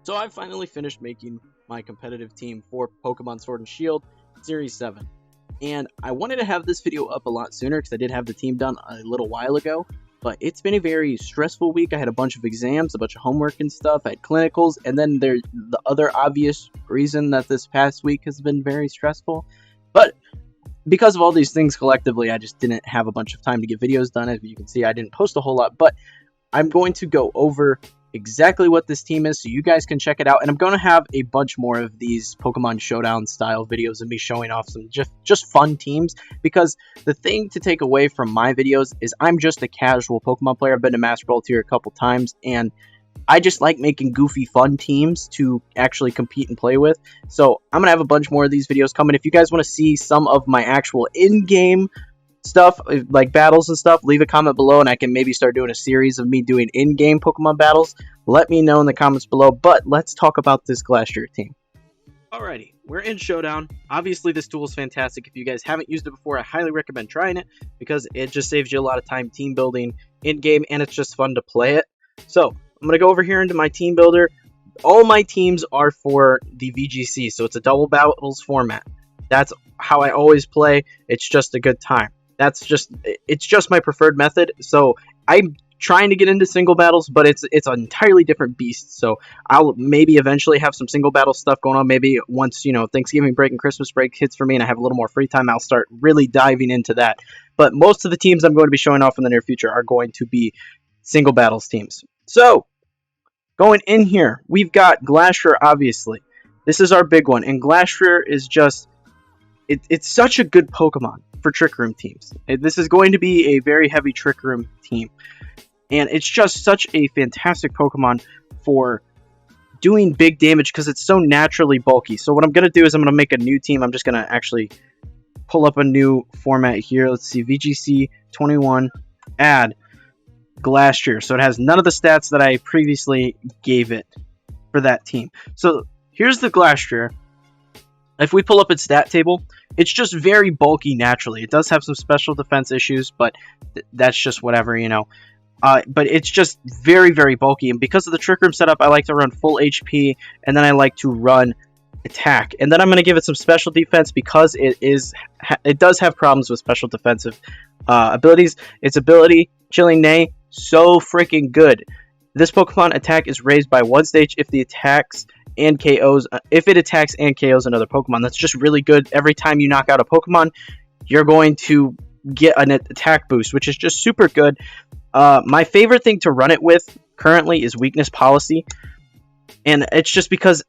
So I finally finished making my competitive team for Pokemon Sword and Shield Series 7. And I wanted to have this video up a lot sooner because I did have the team done a little while ago. But it's been a very stressful week. I had a bunch of exams, a bunch of homework and stuff. I had clinicals. And then there's the other obvious reason that this past week has been very stressful. But because of all these things collectively, I just didn't have a bunch of time to get videos done. As you can see, I didn't post a whole lot. But I'm going to go over exactly what this team is so you guys can check it out, and I'm going to have a bunch more of these Pokemon Showdown style videos of me showing off some just fun teams, because the thing to take away from my videos is I'm just a casual Pokemon player. I've been to Master Ball Tier a couple times, and I just like making goofy fun teams to actually compete and play with. So I'm going to have a bunch more of these videos coming. If you guys want to see some of my actual in-game stuff, like battles and stuff, leave a comment below and I can maybe start doing a series of me doing in-game Pokemon battles. Let me know in the comments below, but let's talk about this Glastrier team. Alrighty, we're in Showdown. Obviously this tool is fantastic. If you guys haven't used it before, I highly recommend trying it because it just saves you a lot of time team building in-game, and it's just fun to play it. So I'm going to go over here into my team builder. All my teams are for the VGC, so it's a double battles format. That's how I always play. It's just a good time. It's just my preferred method. So I'm trying to get into single battles, but it's an entirely different beast. So I'll maybe eventually have some single battle stuff going on. Maybe once, Thanksgiving break and Christmas break hits for me and I have a little more free time, I'll start really diving into that. But most of the teams I'm going to be showing off in the near future are going to be single battles teams. So going in here, we've got Glastrier, obviously. This is our big one, and Glastrier is just it's such a good Pokemon for Trick Room teams. This is going to be a very heavy Trick Room team, and it's just such a fantastic Pokemon for doing big damage because it's so naturally bulky. So what I'm going to do is I'm going to make a new team. I'm just going to actually pull up a new format here. Let's see, VGC 21, add Glastrier. So it has none of the stats that I previously gave it for that team. So here's the Glastrier. If we pull up its stat table, it's just very bulky naturally. It does have some special defense issues, but that's just whatever, But it's just very, very bulky. And because of the Trick Room setup, I like to run full HP, and then I like to run attack. And then I'm going to give it some special defense because it does have problems with special defensive abilities. Its ability, Chilling Neigh, so freaking good. This Pokemon attack is raised by 1 stage if it attacks and KOs another Pokemon. That's just really good. Every time you knock out a Pokemon, you're going to get an attack boost, which is just super good. My favorite thing to run it with currently is weakness policy, and it's just because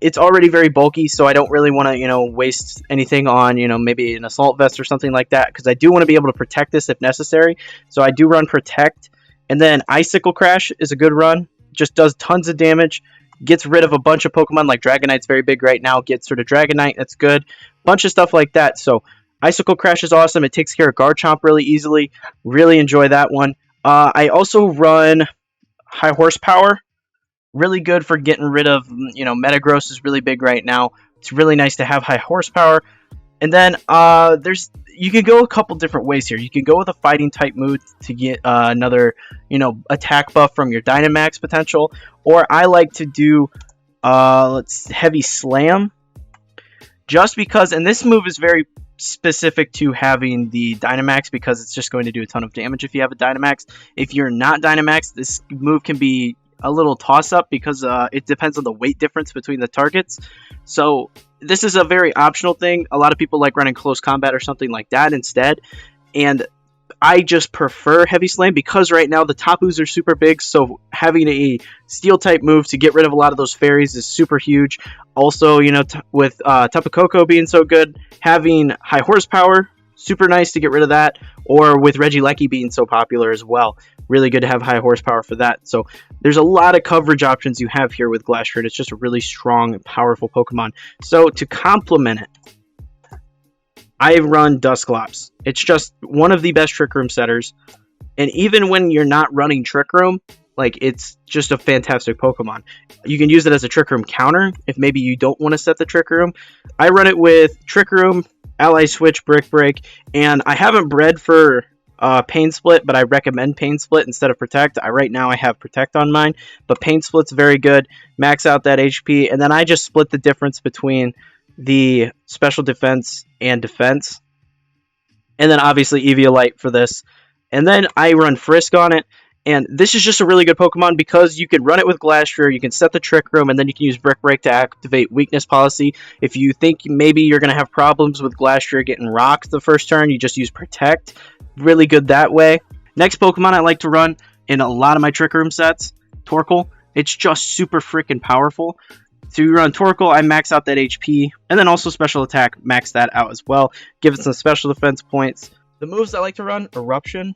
it's already very bulky, so I don't really want to waste anything on maybe an assault vest or something like that, because I do want to be able to protect this if necessary. So I do run protect, and then Icicle Crash is a good run. Just does tons of damage. Gets rid of a bunch of Pokemon, like Dragonite's very big right now. Gets rid of Dragonite, that's good. Bunch of stuff like that. So Icicle Crash is awesome. It takes care of Garchomp really easily. Really enjoy that one. I also run High Horsepower. Really good for getting rid of, Metagross is really big right now. It's really nice to have High Horsepower. And then you can go a couple different ways here. You can go with a fighting type move to get another, attack buff from your Dynamax potential. Or I like to do, Heavy Slam. Just because, and this move is very specific to having the Dynamax because it's just going to do a ton of damage if you have a Dynamax. If you're not Dynamax, this move can be a little toss-up because it depends on the weight difference between the targets. So this is a very optional thing. A lot of people like running close combat or something like that instead, and I just prefer Heavy Slam because right now the Tapus are super big, so having a steel type move to get rid of a lot of those fairies is super huge. Also, with Tapu Koko being so good, having High Horsepower, super nice to get rid of that, or with Regieleki being so popular as well. Really good to have High Horsepower for that. So there's a lot of coverage options you have here with Glastrier. It's just a really strong and powerful Pokemon. So to complement it, I run Dusclops. It's just one of the best Trick Room setters. And even when you're not running Trick Room, it's just a fantastic Pokemon. You can use it as a Trick Room counter if maybe you don't want to set the Trick Room. I run it with Trick Room, Ally Switch, Brick Break, and I haven't bred for Pain Split, but I recommend Pain Split instead of Protect. Right now I have Protect on mine, but Pain Split's very good. Max out that HP, and then I just split the difference between the Special Defense and Defense. And then obviously Eviolite for this. And then I run Frisk on it. And this is just a really good Pokemon because you can run it with Glastrier, you can set the Trick Room, and then you can use Brick Break to activate Weakness Policy. If you think maybe you're going to have problems with Glastrier getting rocked the first turn, you just use Protect. Really good that way. Next Pokemon I like to run in a lot of my Trick Room sets, Torquel. It's just super freaking powerful. So you run Torquel, I max out that HP, and then also Special Attack, max that out as well. Give it some Special Defense points. The moves I like to run, Eruption.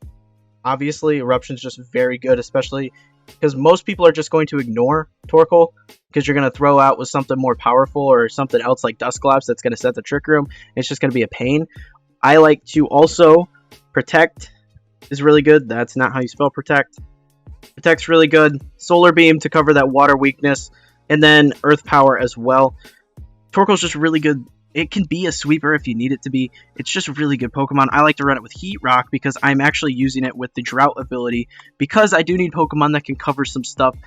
Obviously, Eruption is just very good, especially because most people are just going to ignore Torquel because you're going to throw out with something more powerful or something else like Dusclops that's going to set the Trick Room. It's just going to be a pain. I like to also Protect is really good. That's not how you spell Protect. Protect's really good. Solar Beam to cover that water weakness, and then Earth Power as well. Torquel's just really good. It can be a sweeper if you need it to be. It's just a really good Pokemon. I like to run it with Heat Rock because I'm actually using it with the Drought ability because I do need Pokemon that can cover some stuff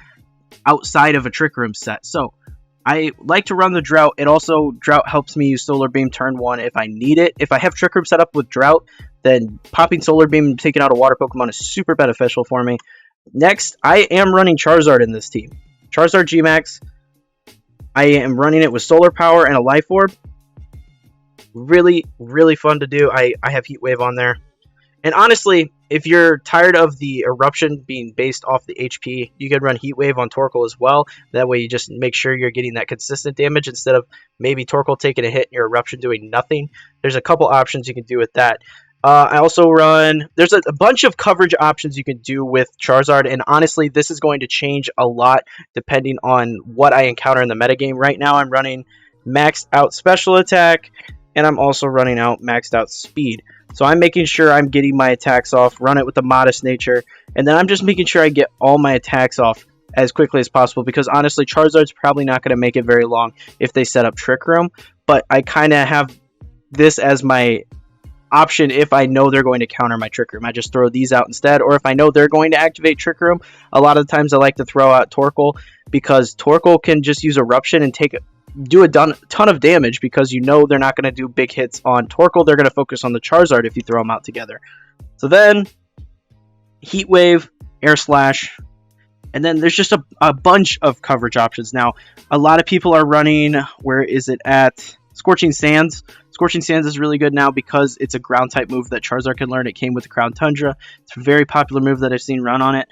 outside of a Trick Room set. So I like to run the Drought. It also, Drought helps me use Solar Beam turn 1 if I need it. If I have Trick Room set up with Drought, then popping Solar Beam and taking out a Water Pokemon is super beneficial for me. Next, I am running Charizard in this team. Charizard G-Max. I am running it with Solar Power and a Life Orb. Really, really fun to do. I have Heat Wave on there. And honestly, if you're tired of the Eruption being based off the HP, you could run Heat Wave on Torquel as well. That way you just make sure you're getting that consistent damage instead of maybe Torquel taking a hit and your Eruption doing nothing. There's a couple options you can do with that. I also run... There's a bunch of coverage options you can do with Charizard, and honestly, this is going to change a lot depending on what I encounter in the metagame. Right now, I'm running maxed out Special Attack, and I'm also running out maxed out Speed. So I'm making sure I'm getting my attacks off, run it with a Modest Nature, and then I'm just making sure I get all my attacks off as quickly as possible, because honestly, Charizard's probably not going to make it very long if they set up Trick Room, but I kind of have this as my option if I know they're going to counter my Trick Room. I just throw these out instead, or if I know they're going to activate Trick Room, a lot of the times I like to throw out Torquel, because Torquel can just use Eruption and do a ton of damage, because you know they're not going to do big hits on Torquel. They're going to focus on the Charizard if you throw them out together. So then, Heat Wave, Air Slash, and then there's just a bunch of coverage options. Now, a lot of people are running, where is it at? Scorching Sands. Scorching Sands is really good now because it's a ground type move that Charizard can learn. It came with the Crown Tundra. It's a very popular move that I've seen run on it.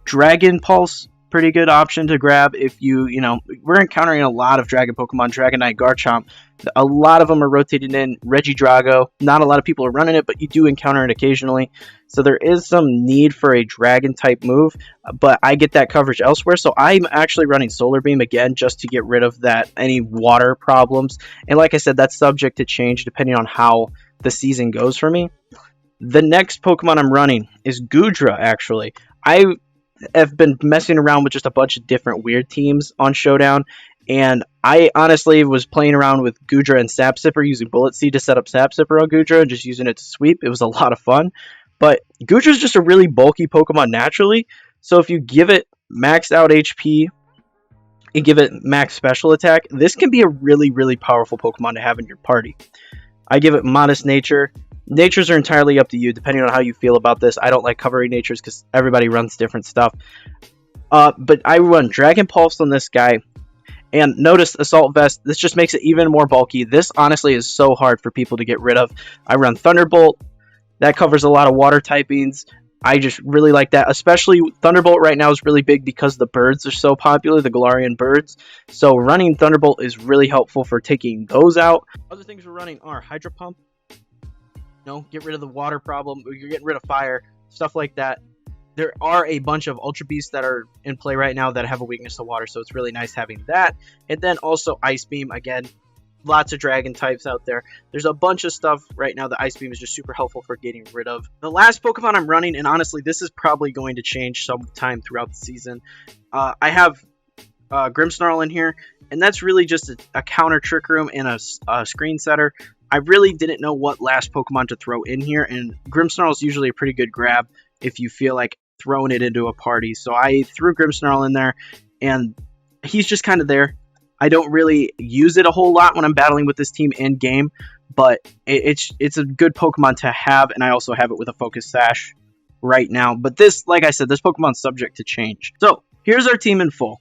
Dragon Pulse, pretty good option to grab if we're encountering a lot of Dragon Pokemon, Dragonite, Garchomp. A lot of them are rotated in. Regidrago, not a lot of people are running it, but you do encounter it occasionally. So there is some need for a Dragon type move, but I get that coverage elsewhere. So I'm actually running Solar Beam again just to get rid of any water problems. And like I said, that's subject to change depending on how the season goes for me. The next Pokemon I'm running is Goodra, actually. I have been messing around with just a bunch of different weird teams on Showdown, and I honestly was playing around with Goodra and Sap Sipper, using Bullet Seed to set up Sap Sipper on Goodra and just using it to sweep. It was a lot of fun, but Goodra is just a really bulky Pokemon naturally, so if you give it maxed out HP and give it max Special Attack, this can be a really, really powerful Pokemon to have in your party. I give it Modest Nature. Natures are entirely up to you, depending on how you feel about this. I don't like covering natures because everybody runs different stuff. But I run Dragon Pulse on this guy. And notice Assault Vest. This just makes it even more bulky. This honestly is so hard for people to get rid of. I run Thunderbolt. That covers a lot of water typings. I just really like that. Especially Thunderbolt right now is really big because the birds are so popular, the Galarian birds. So running Thunderbolt is really helpful for taking those out. Other things we're running are Hydro Pump. Get rid of the water problem. You're getting rid of fire, stuff like that. There are a bunch of Ultra Beasts that are in play right now that have a weakness to water, so it's really nice having that. And then also Ice Beam, again, lots of dragon types out there. There's a bunch of stuff right now that Ice Beam is just super helpful for getting rid of. The last Pokemon I'm running, and honestly, this is probably going to change sometime throughout the season. I have Grimmsnarl in here, and that's really just a counter Trick Room and a screen setter. I really didn't know what last Pokemon to throw in here, and Grimmsnarl is usually a pretty good grab if you feel like throwing it into a party. So I threw Grimmsnarl in there, and he's just kind of there. I don't really use it a whole lot when I'm battling with this team in game, but it's a good Pokemon to have, and I also have it with a Focus Sash right now. But this, like I said, this Pokemon's subject to change. So here's our team in full.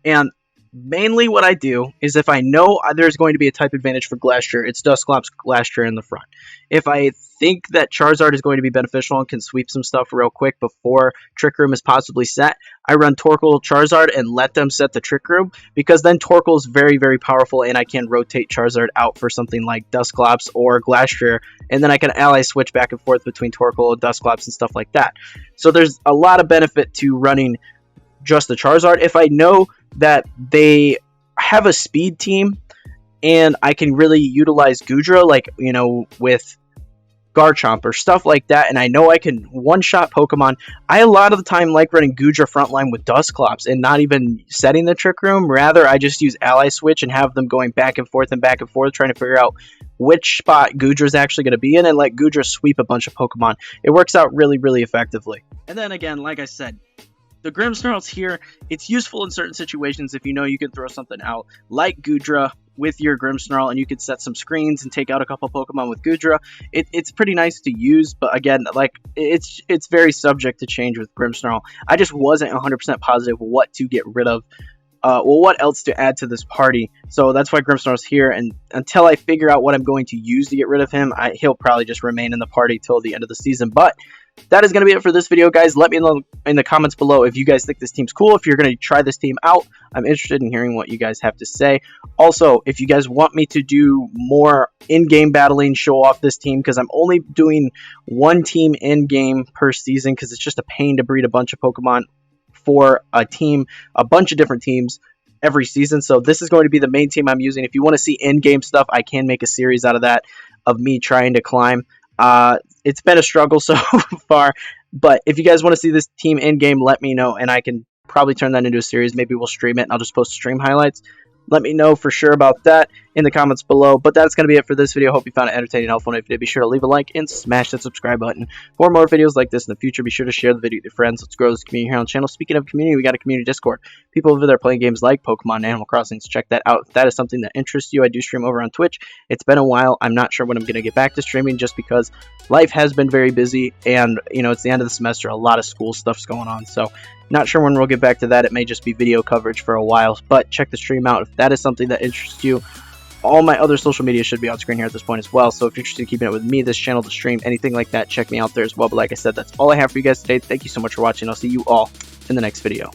And mainly what I do is if I know there's going to be a type advantage for Glastrier, it's Dusclops Glastrier in the front. If I think that Charizard is going to be beneficial and can sweep some stuff real quick before Trick Room is possibly set, I run Torquel Charizard and let them set the Trick Room, because then Torquel is very, very powerful and I can rotate Charizard out for something like Dusclops or Glastrier, and then I can ally switch back and forth between Torquel and Dusclops and stuff like that. So there's a lot of benefit to running just the Charizard. If I know that they have a speed team and I can really utilize Goodra, like, you know, with Garchomp or stuff like that, and I know I can one-shot Pokemon, I a lot of the time like running Goodra frontline with Dusclops and not even setting the Trick Room. Rather, I just use Ally Switch and have them going back and forth, trying to figure out which spot Goodra's actually going to be in and let Goodra sweep a bunch of Pokemon. It works out really, really effectively. And then again, like I said, the Grimmsnarl's here. It's useful in certain situations if you know you can throw something out like Goodra with your Grimmsnarl, and you could set some screens and take out a couple Pokemon with Goodra. It's pretty nice to use, but again, like, it's very subject to change with Grimmsnarl. I just wasn't 100% positive what to get rid of, what else to add to this party. So that's why Grimmsnarl's here, and until I figure out what I'm going to use to get rid of him, he'll probably just remain in the party till the end of the season. But that is going to be it for this video, guys. Let me know in the comments below if you guys think this team's cool, if you're going to try this team out. I'm interested in hearing what you guys have to say. Also, if you guys want me to do more in-game battling, show off this team, because I'm only doing one team in-game per season, because it's just a pain to breed a bunch of Pokemon for a team, a bunch of different teams every season. So this is going to be the main team I'm using. If you want to see in-game stuff, I can make a series out of that, of me trying to climb. It's been a struggle so far, but if you guys want to see this team in game, let me know, and I can probably turn that into a series. Maybe we'll stream it, and I'll just post stream highlights. Let me know for sure about that in the comments below. But that's going to be it for this video. Hope you found it entertaining and helpful. And if you did, be sure to leave a like and smash that subscribe button. For more videos like this in the future, be sure to share the video with your friends. Let's grow this community here on the channel. Speaking of community, we got a community Discord. People over there playing games like Pokemon and Animal Crossing, so check that out. If that is something that interests you, I do stream over on Twitch. It's been a while. I'm not sure when I'm going to get back to streaming, just because life has been very busy, and, you know, it's the end of the semester. A lot of school stuff's going on, so not sure when we'll get back to that. It may just be video coverage for a while, but check the stream out if that is something that interests you. All my other social media should be on screen here at this point as well, so if you're interested in keeping up with me, this channel, the stream, anything like that, check me out there as well. But like I said, that's all I have for you guys today. Thank you so much for watching. I'll see you all in the next video.